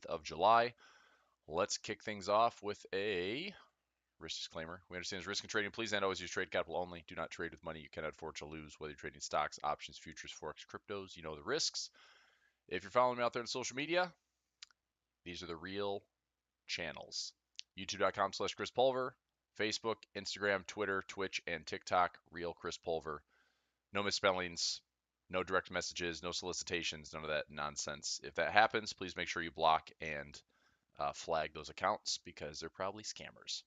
of July. Let's kick things off with a risk disclaimer. We understand there's risk in trading. Please and always use trade capital only. Do not trade with money you cannot afford to lose, whether you're trading stocks, options, futures, forex, cryptos. You know the risks. If you're following me out there on social media, these are the real channels. YouTube.com/Chris Pulver, Facebook, Instagram, Twitter, Twitch, and TikTok. Real Chris Pulver. No misspellings, no direct messages, no solicitations, none of that nonsense. If that happens, please make sure you block and flag those accounts because they're probably scammers.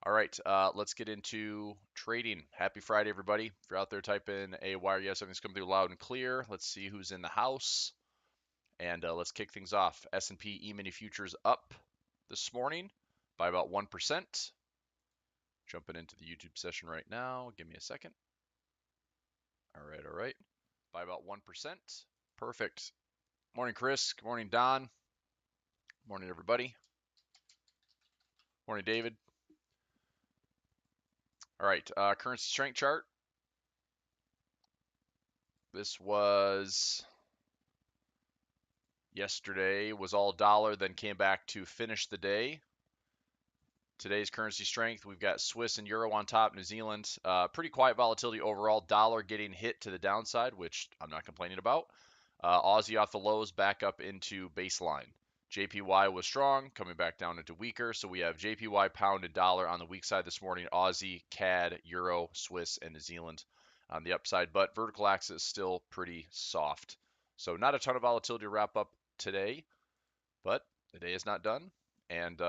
All right, let's get into trading. Happy Friday, everybody. If you're out there typing a wire, yes, everything's coming through loud and clear. Let's see who's in the house. And let's kick things off. S&P E-mini futures up this morning by about 1%. Jumping into the YouTube session right now. Give me a second. All right. By about 1%. Perfect. Morning, Chris. Good morning, Don. Morning, everybody. Morning, David. All right, currency strength chart. This was yesterday, was all dollar, then came back to finish the day. Today's currency strength, we've got Swiss and Euro on top, New Zealand. Pretty quiet volatility overall. Dollar getting hit to the downside, which I'm not complaining about. Aussie off the lows, back up into baseline. JPY was strong, coming back down into weaker. So we have JPY, pound, and dollar on the weak side this morning. Aussie, CAD, Euro, Swiss, and New Zealand on the upside. But vertical axis still pretty soft. So not a ton of volatility to wrap up today, but the day is not done. And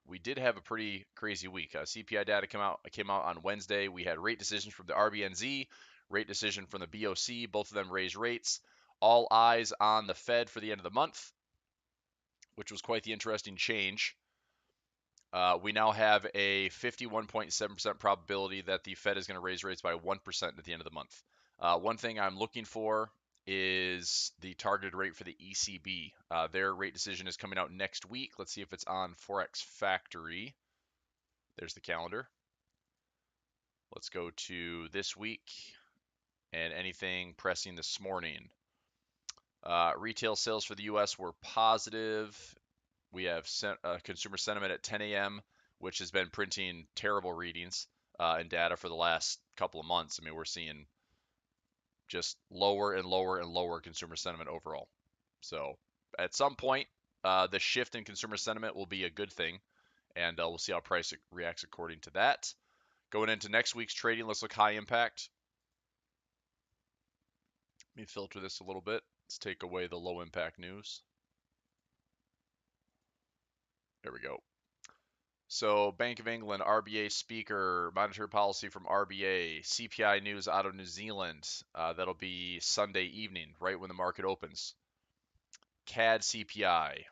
we did have a pretty crazy week. CPI data came out on Wednesday. We had rate decisions from the RBNZ, rate decision from the BOC. Both of them raised rates. All eyes on the Fed for the end of the month, which was quite the interesting change. We now have a 51.7% probability that the Fed is going to raise rates by 1% at the end of the month. One thing I'm looking for is the targeted rate for the ECB. Their rate decision is coming out next week. Let's see if it's on Forex Factory. There's the calendar. Let's go to this week and anything pressing this morning. Retail sales for the U.S. were positive. We have consumer sentiment at 10 a.m., which has been printing terrible readings in data for the last couple of months. I mean, we're seeing just lower and lower consumer sentiment overall. So at some point, the shift in consumer sentiment will be a good thing, and we'll see how price reacts according to that. Going into next week's trading, let's look high impact. Let me filter this a little bit. Let's take away the low impact news. There we go. So Bank of England, RBA speaker, monetary policy from RBA, CPI news out of New Zealand. That'll be Sunday evening, right when the market opens. CAD CPI.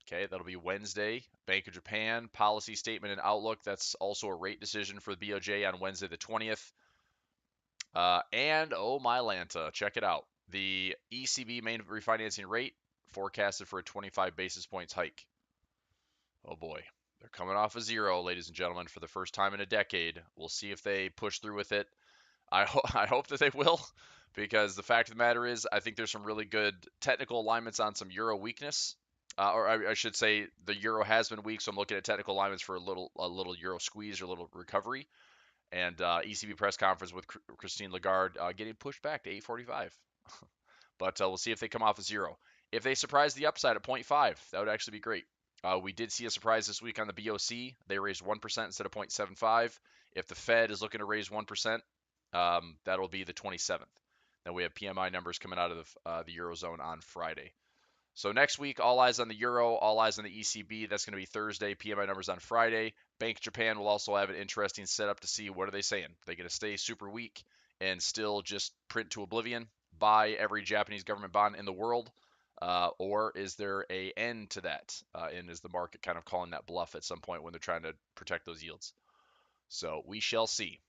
Okay, that'll be Wednesday. Bank of Japan, policy statement and outlook. That's also a rate decision for the BOJ on Wednesday the 20th. And, oh my Lanta, check it out. The ECB main refinancing rate forecasted for a 25 basis points hike. Oh boy, they're coming off a zero, ladies and gentlemen, for the first time in a decade. We'll see if they push through with it. I hope that they will, because the fact of the matter is, I think there's some really good technical alignments on some euro weakness. Or I should say, the euro has been weak, so I'm looking at technical alignments for a little euro squeeze or a little recovery. And ECB press conference with Christine Lagarde getting pushed back to 8:45. But we'll see if they come off a zero. If they surprise the upside at 0.5, that would actually be great. We did see a surprise this week on the BOC. They raised 1% instead of 0.75. If the Fed is looking to raise 1%, that'll be the 27th. Then we have PMI numbers coming out of the Eurozone on Friday. So next week, all eyes on the Euro, all eyes on the ECB. That's going to be Thursday. PMI numbers on Friday. Bank of Japan will also have an interesting setup to see what are they saying. They're going to stay super weak and still just print to oblivion, buy every Japanese government bond in the world, or is there a end to that? And is the market kind of calling that bluff at some point when they're trying to protect those yields? So we shall see.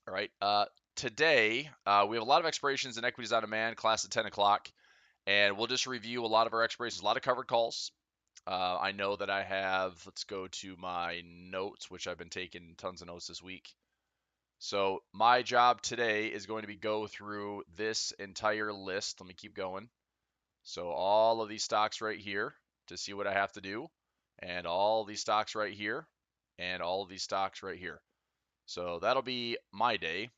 All right. Today, we have a lot of expirations and equities on demand, class at 10 o'clock. And we'll just review a lot of our expirations, a lot of covered calls. I know that I have, let's go to my notes, which I've been taking tons of notes this week. So my job today is going to be go through this entire list. Let me keep going. So all of these stocks right here to see what I have to do, and all these stocks right here, and all of these stocks right here. So that'll be my day.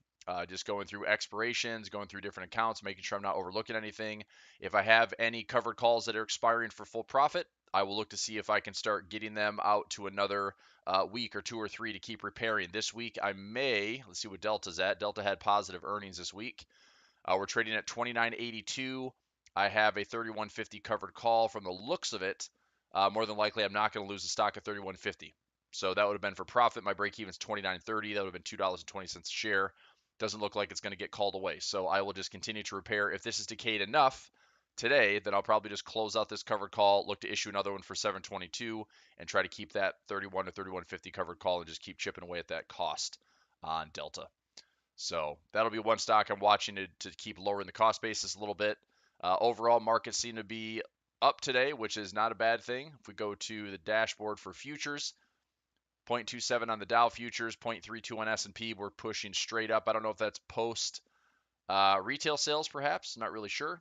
Just going through expirations, going through different accounts, making sure I'm not overlooking anything. If I have any covered calls that are expiring for full profit, I will look to see if I can start getting them out to another week or 2 or 3 to keep repairing. This week, I may, let's see what Delta's at. Delta had positive earnings this week. We're trading at 29.82. I have a 31.50 covered call. From the looks of it, more than likely I'm not going to lose the stock at 31.50. So that would have been for profit. My break even is 29.30. That would have been $2.20 a share. Doesn't look like it's going to get called away. So I will just continue to repair. If this is decayed enough today, then I'll probably just close out this covered call, look to issue another one for 722, and try to keep that 31 to 31.50 covered call and just keep chipping away at that cost on Delta. So that'll be one stock I'm watching to keep lowering the cost basis a little bit. Overall, markets seem to be up today, which is not a bad thing. If we go to the dashboard for futures, 0.27 on the Dow futures, 0.32 on S&P. We're pushing straight up. I don't know if that's post retail sales, perhaps. Not really sure.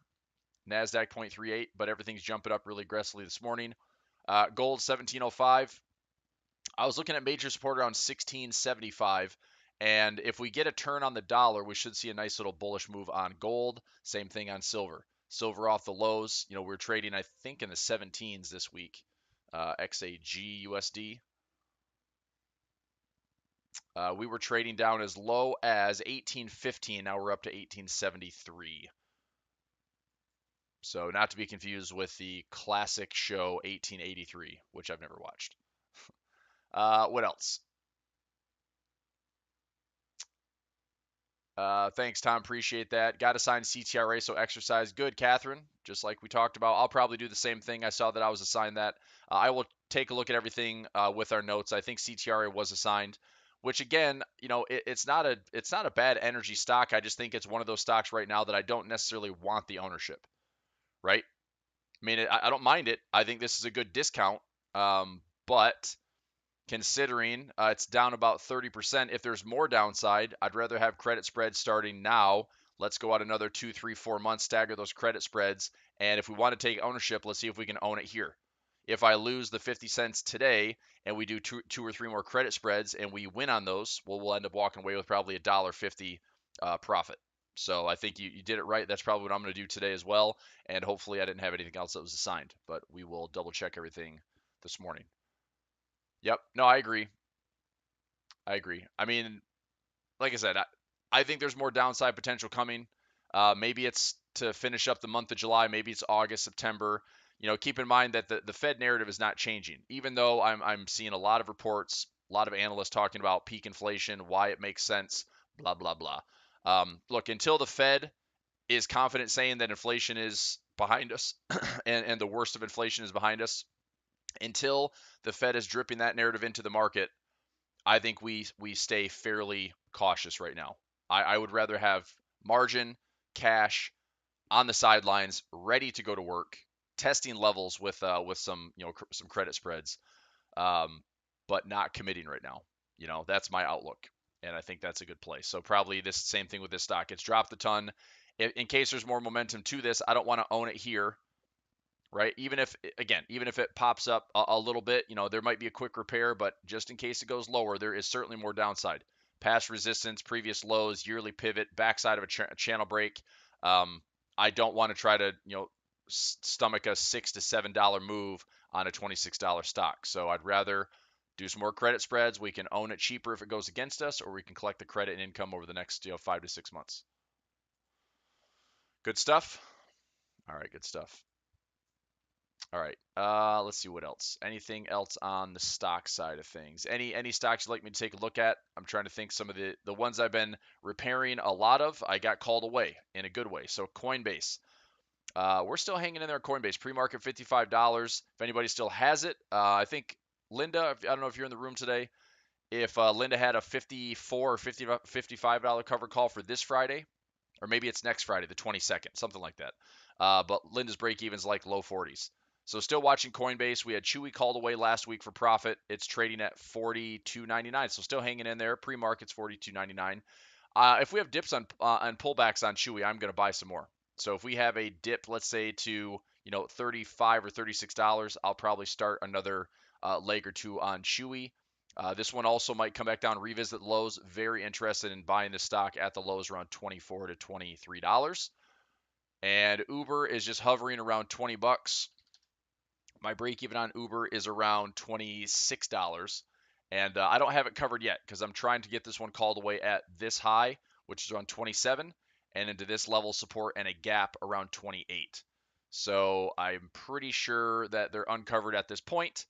NASDAQ 0.38, but everything's jumping up really aggressively this morning. Gold 1705. I was looking at major support around 1675. And if we get a turn on the dollar, we should see a nice little bullish move on gold. Same thing on silver. Silver off the lows. You know, we're trading, I think, in the 17s this week. XAG USD. We were trading down as low as 1815. Now we're up to 1873. So not to be confused with the classic show 1883, which I've never watched. What else? Thanks, Tom. Appreciate that. Got to sign CTRA, so exercise. Good, Catherine. Just like we talked about, I'll probably do the same thing. I saw that I was assigned that. I will take a look at everything with our notes. I think CTRA was assigned, which again, you know, it's not a bad energy stock. I just think it's one of those stocks right now that I don't necessarily want the ownership. Right? I mean, I don't mind it. I think this is a good discount, but considering it's down about 30%. If there's more downside, I'd rather have credit spreads starting now. Let's go out another 2, 3, 4 months, stagger those credit spreads. And if we want to take ownership, let's see if we can own it here. If I lose the 50 cents today and we do two or three more credit spreads and we win on those, well, we'll end up walking away with probably $1.50 profit. So I think you did it right. That's probably what I'm going to do today as well. And hopefully I didn't have anything else that was assigned, but we will double check everything this morning. Yep. No, I agree. I agree. I mean, like I said, I think there's more downside potential coming. Maybe it's to finish up the month of July. Maybe it's August, September. You know, keep in mind that the Fed narrative is not changing. Even though I'm seeing a lot of reports, a lot of analysts talking about peak inflation, why it makes sense, blah, blah, blah. Look, until the Fed is confident saying that inflation is behind us and the worst of inflation is behind us, until the Fed is dripping that narrative into the market, I think we stay fairly cautious right now. I would rather have margin, cash on the sidelines, ready to go to work, testing levels with some some credit spreads, but not committing right now. You know, that's my outlook, and I think that's a good place. So probably this same thing with this stock. It's dropped a ton. In case there's more momentum to this, I don't want to own it here, right? Even if, again, even if it pops up a little bit, you know, there might be a quick repair, but just in case it goes lower, there is certainly more downside. Past resistance, previous lows, yearly pivot, backside of a channel break. I don't want to try to, stomach a $6 to $7 move on a $26 stock. So I'd rather do some more credit spreads. We can own it cheaper if it goes against us, or we can collect the credit and income over the next 5 to 6 months. Good stuff. All right, good stuff. All right. Let's see what else. Anything else on the stock side of things? Any stocks you'd like me to take a look at? I'm trying to think some of the ones I've been repairing a lot of. I got called away in a good way. So Coinbase. We're still hanging in there. Coinbase pre-market $55. If anybody still has it, I think Linda. I don't know if you're in the room today. If Linda had a 54 or $55 cover call for this Friday, or maybe it's next Friday, the 22nd, something like that. But Linda's break even's like low 40s. So still watching Coinbase. We had Chewy called away last week for profit. It's trading at $42.99. So still hanging in there. Pre-market's $42.99. If we have dips on pullbacks on Chewy, I'm going to buy some more. So if we have a dip, let's say to $35 or $36, I'll probably start another leg or two on Chewy. This one also might come back down, revisit the lows. Very interested in buying this stock at the lows around $24 to $23. And Uber is just hovering around 20 bucks. My break even on Uber is around $26. And I don't have it covered yet because I'm trying to get this one called away at this high, which is around 27, and into this level support and a gap around 28. So I'm pretty sure that they're uncovered at this point.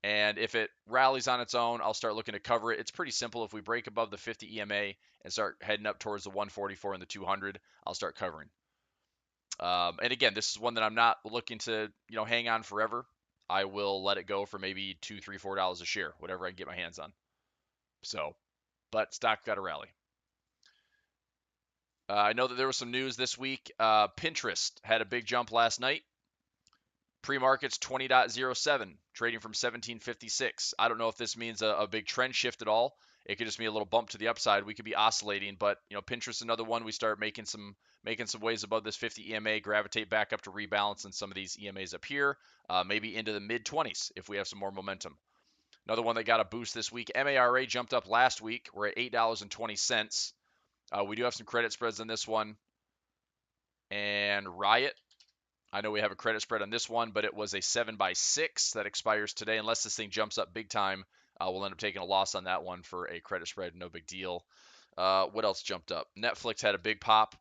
And if it rallies on its own, I'll start looking to cover it. It's pretty simple. If we break above the 50 EMA and start heading up towards the 144 and the 200, I'll start covering. And again, this is one that I'm not looking to, hang on forever. I will let it go for maybe $2, $3, $4 a share, whatever I can get my hands on. So, but stock got a rally. I know that there was some news this week. Pinterest had a big jump last night. Pre-market's 20.07, trading from 1756. I don't know if this means a big trend shift at all. It could just be a little bump to the upside. We could be oscillating, but Pinterest, another one. We start making some waves above this 50 EMA, gravitate back up to rebalance in some of these EMAs up here, maybe into the mid 20s if we have some more momentum. Another one that got a boost this week. MARA jumped up last week. We're at $8.20. We do have some credit spreads on this one. And Riot, I know we have a credit spread on this one, but it was a 7x6 that expires today. Unless this thing jumps up big time, we'll end up taking a loss on that one for a credit spread. No big deal. What else jumped up? Netflix had a big pop.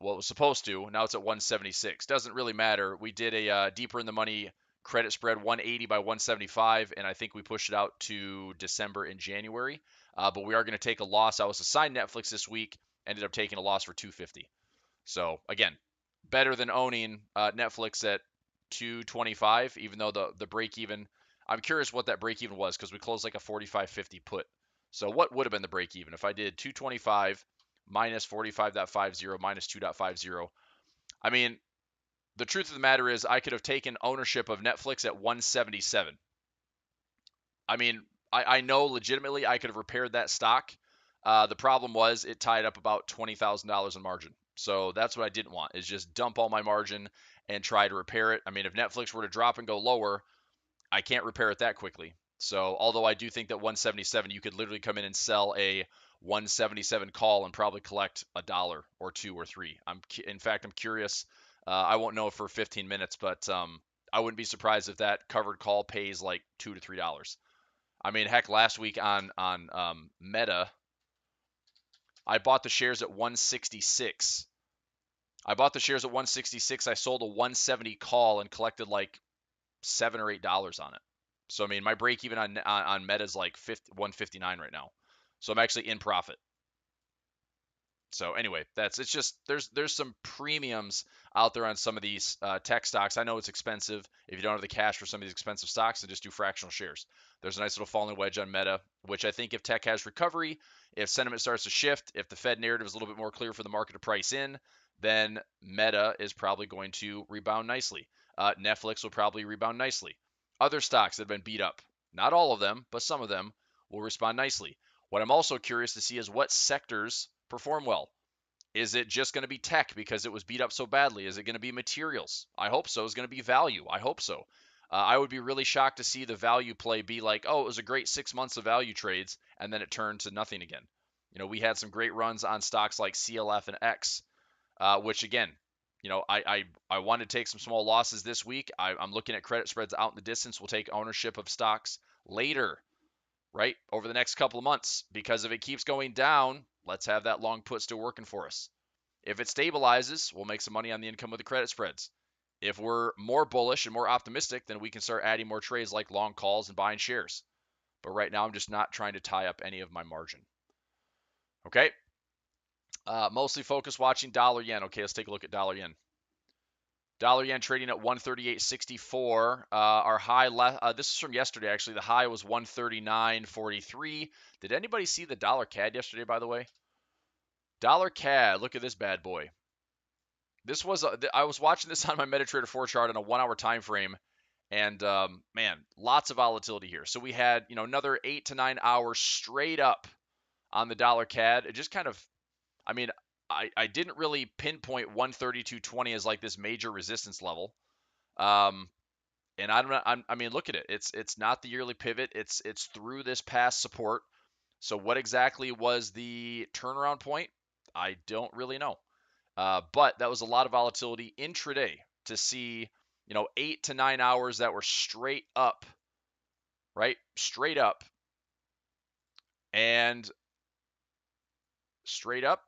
Well, it was supposed to. Now it's at 176. Doesn't really matter. We did a deeper in the money credit spread, 180 by 175, and I think we pushed it out to December and January. But we are going to take a loss. I was assigned Netflix this week. Ended up taking a loss for 250. So again, better than owning Netflix at 225, even though the break even. I'm curious what that break even was because we closed like a 45.50 put. So what would have been the break even if I did 225 minus 45.50 minus 2.50? I mean, the truth of the matter is I could have taken ownership of Netflix at 177. I mean, I know legitimately I could have repaired that stock. The problem was it tied up about $20,000 in margin. So that's what I didn't want, is just dump all my margin and try to repair it. I mean, if Netflix were to drop and go lower, I can't repair it that quickly. So although I do think that 177, you could literally come in and sell a 177 call and probably collect $1 or $2 or $3. In fact, I'm curious. I won't know for 15 minutes, but I wouldn't be surprised if that covered call pays like $2 to $3. I mean, heck, last week on Meta, I bought the shares at 166. I bought the shares at 166. I sold a 170 call and collected like $7 or $8 on it. So I mean, my break even on Meta is like 159 right now. So I'm actually in profit. So anyway, it's just there's some premiums out there on some of these tech stocks. I know it's expensive. If you don't have the cash for some of these expensive stocks, then just do fractional shares. There's a nice little falling wedge on Meta, which I think if tech has recovery, if sentiment starts to shift, if the Fed narrative is a little bit more clear for the market to price in, then Meta is probably going to rebound nicely. Netflix will probably rebound nicely. Other stocks that have been beat up, not all of them, but some of them will respond nicely. What I'm also curious to see is what sectors perform well. Is it just going to be tech because it was beat up so badly? Is it going to be materials? I hope so. Is it going to be value? I hope so. I would be really shocked to see the value play be like, oh, it was a great 6 months of value trades, and then it turned to nothing again. We had some great runs on stocks like CLF and X, which again, I want to take some small losses this week. I'm looking at credit spreads out in the distance. We'll take ownership of stocks later, right, over the next couple of months, because if it keeps going down, let's have that long put still working for us. If it stabilizes, we'll make some money on the income with the credit spreads. If we're more bullish and more optimistic, then we can start adding more trades like long calls and buying shares. But right now, I'm just not trying to tie up any of my margin. Okay. Mostly focused watching dollar yen. Okay, let's take a look at dollar yen. Dollar yen trading at 138.64. Our high, this is from yesterday actually. The high was 139.43. Did anybody see the dollar CAD yesterday, by the way? Dollar CAD, look at this bad boy. This was I was watching this on my MetaTrader 4 chart on a 1 hour time frame, and man, lots of volatility here. So we had another 8 to 9 hours straight up on the dollar CAD. It just kind of, I mean, I didn't really pinpoint 132.20 as like this major resistance level. And I don't know. I mean, look at it. It's not the yearly pivot. It's through this past support. So what exactly was the turnaround point? I don't really know. But that was a lot of volatility intraday to see, 8 to 9 hours that were straight up, right? Straight up and straight up,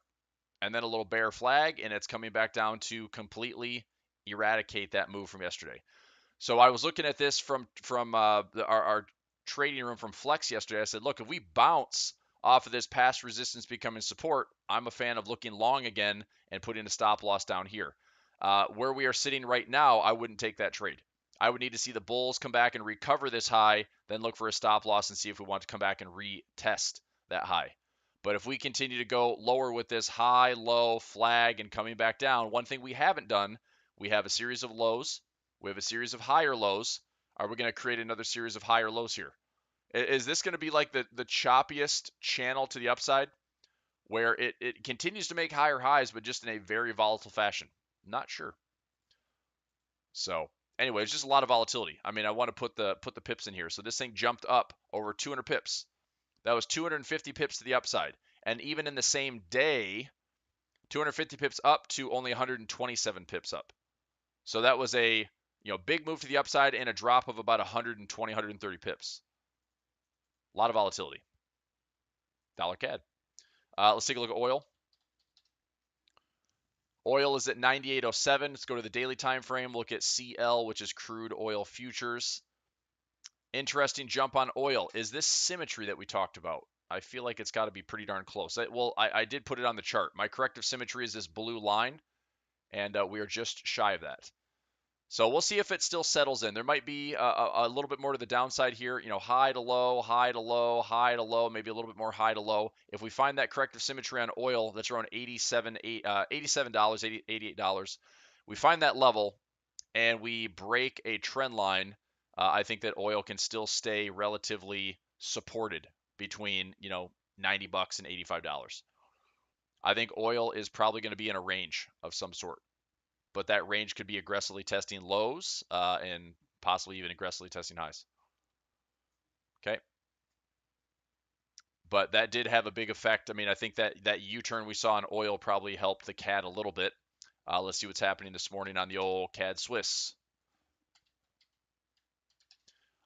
and then a little bear flag, and it's coming back down to completely eradicate that move from yesterday. So I was looking at this from our trading room from Flex yesterday. I said, look, if we bounce off of this past resistance becoming support, I'm a fan of looking long again and putting a stop loss down here. Where we are sitting right now, I wouldn't take that trade. I would need to see the bulls come back and recover this high, then look for a stop loss and see if we want to come back and retest that high. But if we continue to go lower with this high, low flag and coming back down, one thing we haven't done, we have a series of lows. We have a series of higher lows. Are we going to create another series of higher lows here? Is this going to be like the choppiest channel to the upside where it continues to make higher highs, but just in a very volatile fashion? Not sure. So anyway, it's just a lot of volatility. I mean, I want to put the pips in here. So this thing jumped up over 200 pips. That was 250 pips to the upside. And even in the same day, 250 pips up to only 127 pips up. So that was a big move to the upside and a drop of about 120, 130 pips. A lot of volatility. Dollar CAD. Let's take a look at oil. Oil is at 98.07. Let's go to the daily time frame. Look at CL, which is crude oil futures. Interesting jump on oil. Is this symmetry that we talked about? I feel like it's got to be pretty darn close. I did put it on the chart. My corrective symmetry is this blue line, and we are just shy of that. So we'll see if it still settles in. There might be a little bit more to the downside here. High to low, high to low, high to low, maybe a little bit more high to low. If we find that corrective symmetry on oil, that's around $87, $88. We find that level and we break a trend line, I think that oil can still stay relatively supported between, $90 and $85. I think oil is probably going to be in a range of some sort, but that range could be aggressively testing lows and possibly even aggressively testing highs. Okay. But that did have a big effect. I mean, I think that U-turn we saw in oil probably helped the CAD a little bit. Let's see what's happening this morning on the old CAD Swiss.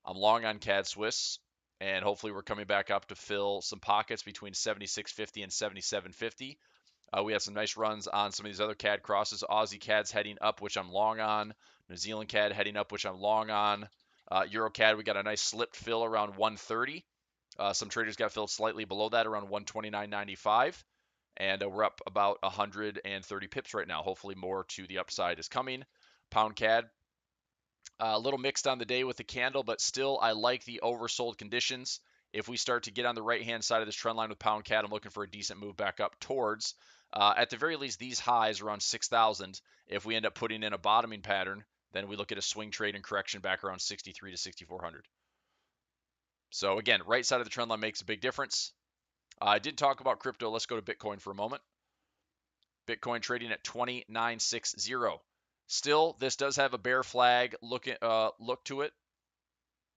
I'm long on CAD Swiss, and hopefully we're coming back up to fill some pockets between 76.50 and 77.50. We had some nice runs on some of these other CAD crosses. Aussie CAD's heading up, which I'm long on. New Zealand CAD heading up, which I'm long on. Euro CAD, we got a nice slipped fill around 130. Some traders got filled slightly below that, around 129.95. And we're up about 130 pips right now. Hopefully more to the upside is coming. Pound CAD, a little mixed on the day with the candle, but still I like the oversold conditions. If we start to get on the right-hand side of this trend line with pound CAD, I'm looking for a decent move back up towards, at the very least, these highs around 6,000. If we end up putting in a bottoming pattern, then we look at a swing trade and correction back around 63 to 6,400. So again, right side of the trend line makes a big difference. I did talk about crypto. Let's go to Bitcoin for a moment. Bitcoin trading at 2960. Still, this does have a bear flag look to it.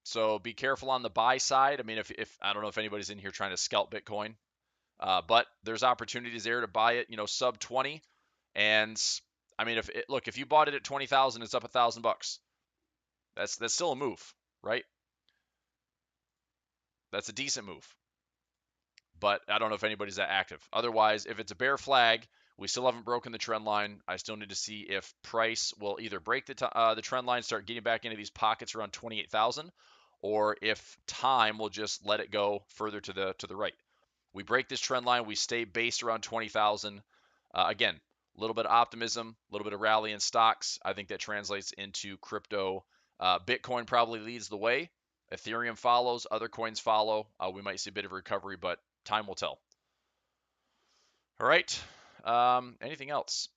So be careful on the buy side. I mean, if I don't know if anybody's in here trying to scalp Bitcoin, but there's opportunities there to buy it, sub 20. And I mean, if you bought it at 20,000, it's up $1,000. That's still a move, right? That's a decent move. But I don't know if anybody's that active. Otherwise, if it's a bear flag, we still haven't broken the trend line. I still need to see if price will either break the trend line, start getting back into these pockets around 28,000, or if time will just let it go further to the right. We break this trend line, we stay based around 20,000. Again, a little bit of optimism, a little bit of rally in stocks. I think that translates into crypto. Bitcoin probably leads the way. Ethereum follows, other coins follow. We might see a bit of a recovery, but time will tell. All right. Anything else?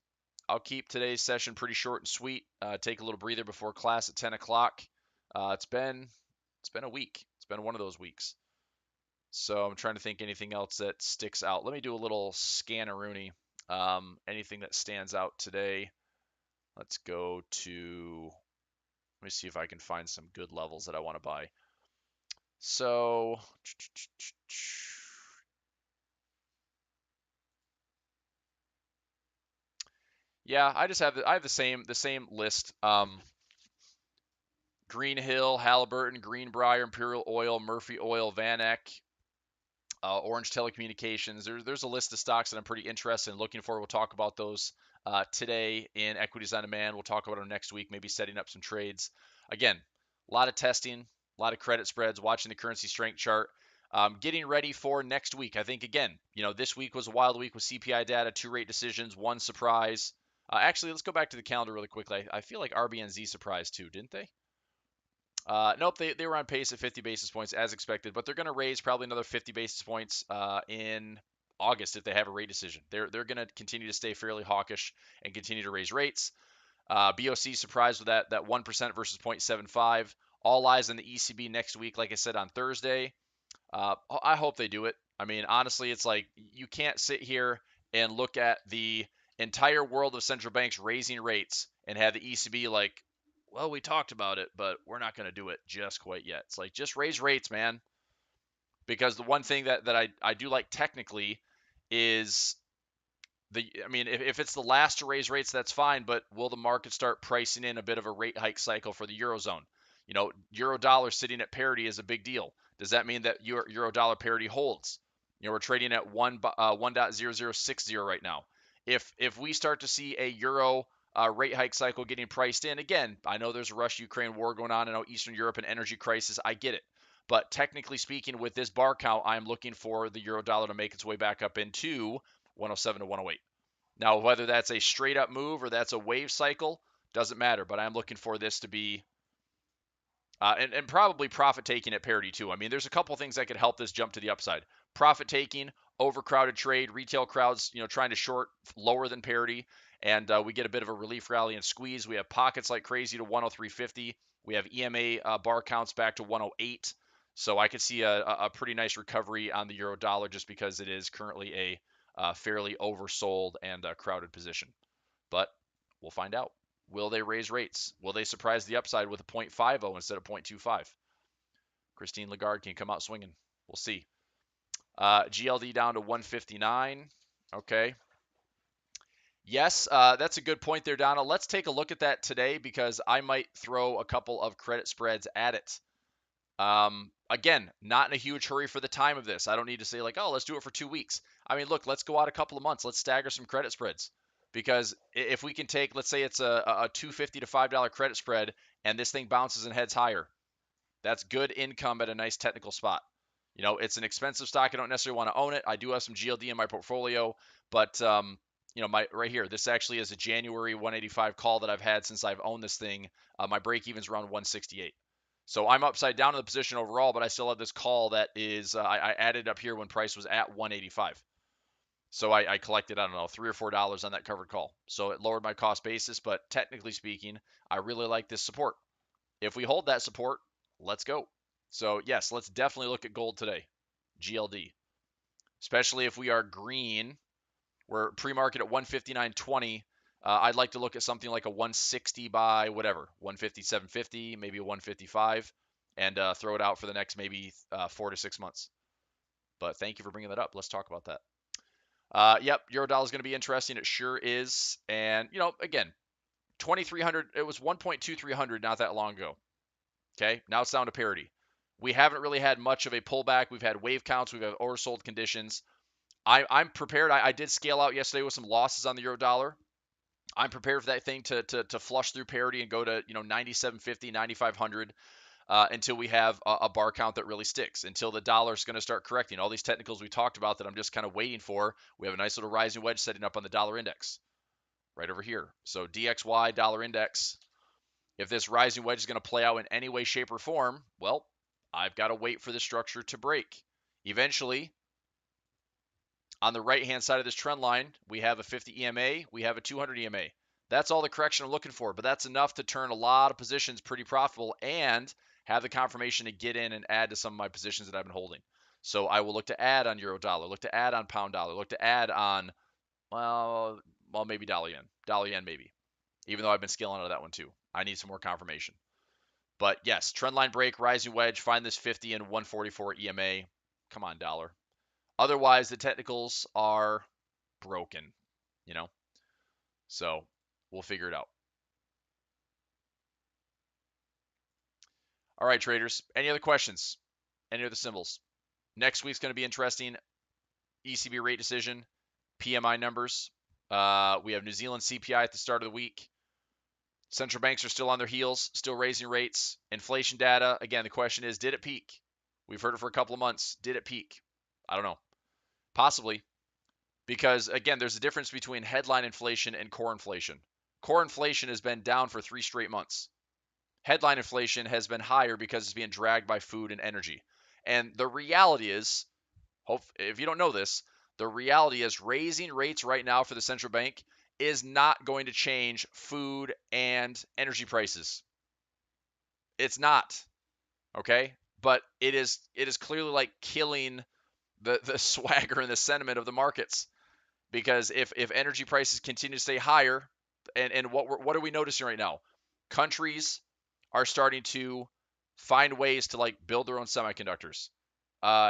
I'll keep today's session pretty short and sweet. Take a little breather before class at 10 o'clock. It's been a week. It's been one of those weeks. So I'm trying to think anything else that sticks out. Let me do a little scan-a-rooney Anything that stands out today? Let's go to, let me see if I can find some good levels that I want to buy. So, yeah, I have the same list. Green Hill, Halliburton, Greenbrier, Imperial Oil, Murphy Oil, Vanek, Orange Telecommunications. There's a list of stocks that I'm pretty interested in looking for. We'll talk about those today in Equities on Demand. We'll talk about them next week, maybe setting up some trades. Again, a lot of testing, a lot of credit spreads, watching the currency strength chart. Getting ready for next week. I think, again, this week was a wild week with CPI data, two rate decisions, one surprise. Actually, let's go back to the calendar really quickly. I feel like RBNZ surprised too, didn't they? Nope, they were on pace at 50 basis points as expected, but they're going to raise probably another 50 basis points in August if they have a rate decision. They're going to continue to stay fairly hawkish and continue to raise rates. BOC surprised with that 1% versus 0.75. All eyes on the ECB next week, like I said, on Thursday. I hope they do it. I mean, honestly, it's like you can't sit here and look at the entire world of central banks raising rates and have the ECB like, well, we talked about it, but we're not going to do it just quite yet. It's like, just raise rates, man. Because the one thing that I do like technically is I mean, if it's the last to raise rates, that's fine, but will the market start pricing in a bit of a rate hike cycle for the Eurozone? Euro dollar sitting at parity is a big deal. Does that mean that euro dollar parity holds? We're trading at 1.0060 right now. If we start to see a euro rate hike cycle getting priced in, again, I know there's a Russia-Ukraine war going on. I know Eastern Europe and energy crisis. I get it. But technically speaking, with this bar count, I'm looking for the euro dollar to make its way back up into 107 to 108. Now, whether that's a straight up move or that's a wave cycle, doesn't matter. But I'm looking for this to be, and probably profit taking at parity too. I mean, there's a couple things that could help this jump to the upside. Profit taking, overcrowded trade, retail crowds, trying to short lower than parity, and we get a bit of a relief rally and squeeze. We have pockets like crazy to 103.50. We have EMA bar counts back to 108. So I could see a pretty nice recovery on the euro dollar just because it is currently a fairly oversold and crowded position. But we'll find out. Will they raise rates? Will they surprise the upside with a 0.50 instead of 0.25? Christine Lagarde can come out swinging. We'll see. GLD down to 159. Okay. Yes, that's a good point there, Donna. Let's take a look at that today because I might throw a couple of credit spreads at it. Again, not in a huge hurry for the time of this. I don't need to say like, oh, let's do it for 2 weeks. I mean, look, let's go out a couple of months. Let's stagger some credit spreads because if we can take, let's say it's a $2.50 to $5 credit spread and this thing bounces and heads higher, that's good income at a nice technical spot. It's an expensive stock. I don't necessarily want to own it. I do have some GLD in my portfolio, but my right here, this actually is a January 185 call that I've had since I've owned this thing. My break even's around 168. So I'm upside down in the position overall, but I still have this call that is I added up here when price was at 185. So I collected, I don't know, $3 or $4 on that covered call. So it lowered my cost basis, but technically speaking, I really like this support. If we hold that support, let's go. So yes, let's definitely look at gold today, GLD, especially if we are green. We're pre-market at 159.20. I'd like to look at something like a 160 by whatever, 157.50, maybe a 155, and throw it out for the next maybe 4 to 6 months. But thank you for bringing that up. Let's talk about that. Yep, Eurodollar is going to be interesting. It sure is. And, again, 2,300, it was 1.2300 not that long ago. Okay, now it's down to parity. We haven't really had much of a pullback. We've had wave counts. We've had oversold conditions. I'm prepared. I did scale out yesterday with some losses on the euro dollar. I'm prepared for that thing to flush through parity and go to 97.50, 9,500 until we have a bar count that really sticks. Until the dollar is going to start correcting. All these technicals we talked about that I'm just kind of waiting for. We have a nice little rising wedge setting up on the dollar index right over here. So DXY dollar index. If this rising wedge is going to play out in any way, shape, or form, well, I've got to wait for the structure to break. Eventually, on the right-hand side of this trend line, we have a 50 EMA, we have a 200 EMA. That's all the correction I'm looking for, but that's enough to turn a lot of positions pretty profitable and have the confirmation to get in and add to some of my positions that I've been holding. So I will look to add on euro dollar, look to add on pound dollar, look to add on Well, maybe dollar yen. Dollar yen, maybe. Even though I've been scaling out of that one too. I need some more confirmation. But yes, trendline break, rising wedge, find this 50 and 144 EMA. Come on, dollar. Otherwise, the technicals are broken, you know? So we'll figure it out. All right, traders. Any other questions? Any other symbols? Next week's going to be interesting. ECB rate decision, PMI numbers. We have New Zealand CPI at the start of the week. Central banks are still on their heels, still raising rates. Inflation data, again, the question is, did it peak? We've heard it for a couple of months. Did it peak? I don't know. Possibly. Because, again, there's a difference between headline inflation and core inflation. Core inflation has been down for 3 straight months. Headline inflation has been higher because it's being dragged by food and energy. And the reality is, if you don't know this, the reality is raising rates right now for the central bank is not going to change food and energy prices. It's not, okay? But it is clearly like killing the swagger and the sentiment of the markets, because if energy prices continue to stay higher, and what are we noticing right now? Countries are starting to find ways to like build their own semiconductors,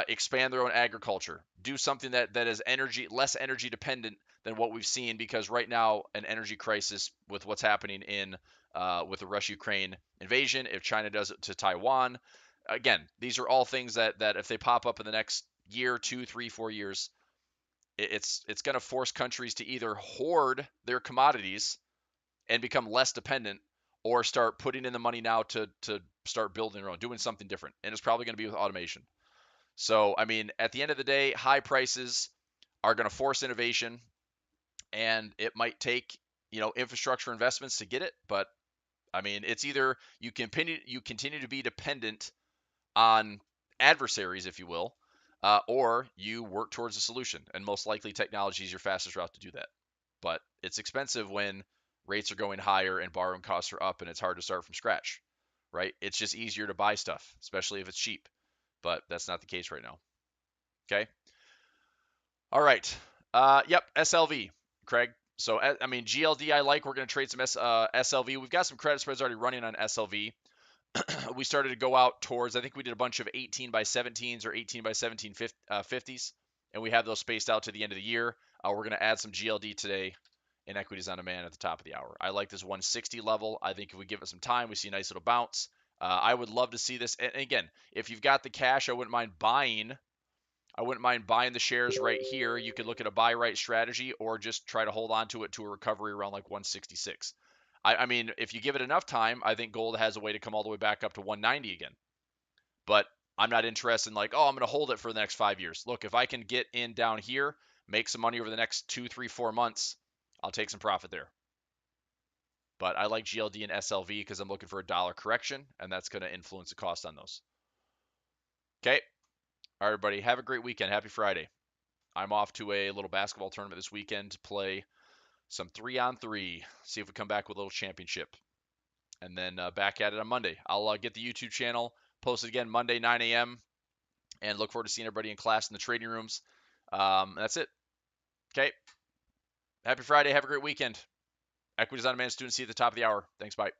expand their own agriculture, do something that is less energy dependent than what we've seen. Because right now, an energy crisis with what's happening in with the Russia-Ukraine invasion, if China does it to Taiwan, again, these are all things that if they pop up in the next year, 2, 3, 4 years, it's going to force countries to either hoard their commodities and become less dependent, or start putting in the money now to start building their own, doing something different. And it's probably going to be with automation. So, I mean, at the end of the day, high prices are going to force innovation, and it might take, infrastructure investments to get it. But I mean, it's either you continue to be dependent on adversaries, if you will, or you work towards a solution. And most likely, technology is your fastest route to do that. But it's expensive when rates are going higher and borrowing costs are up, and it's hard to start from scratch, right? It's just easier to buy stuff, especially if it's cheap. But that's not the case right now. Okay. All right. Yep. SLV, Craig. So, I mean, GLD, I like. We're going to trade some SLV. We've got some credit spreads already running on SLV. We started to go out towards, I think we did a bunch of 18 by 17s or 18 by 17 50s, and we have those spaced out to the end of the year. We're going to add some GLD today in equities on demand at the top of the hour. I like this 160 level. I think if we give it some time, we see a nice little bounce. I would love to see this. And again, if you've got the cash, I wouldn't mind buying the shares right here. You could look at a buy right strategy, or just try to hold on to it to a recovery around like 166. I mean, if you give it enough time, I think gold has a way to come all the way back up to 190 again. But I'm not interested in like, oh, I'm going to hold it for the next 5 years. Look, if I can get in down here, make some money over the next 2, 3, 4 months, I'll take some profit there. But I like GLD and SLV because I'm looking for a dollar correction, and that's going to influence the cost on those. Okay. All right, everybody. Have a great weekend. Happy Friday. I'm off to a little basketball tournament this weekend to play some 3-on-3. See if we come back with a little championship. And then back at it on Monday. I'll get the YouTube channel posted again Monday, 9 a.m. And look forward to seeing everybody in class in the trading rooms. That's it. Okay. Happy Friday. Have a great weekend. Equities on Demand students see at the top of the hour. Thanks. Bye.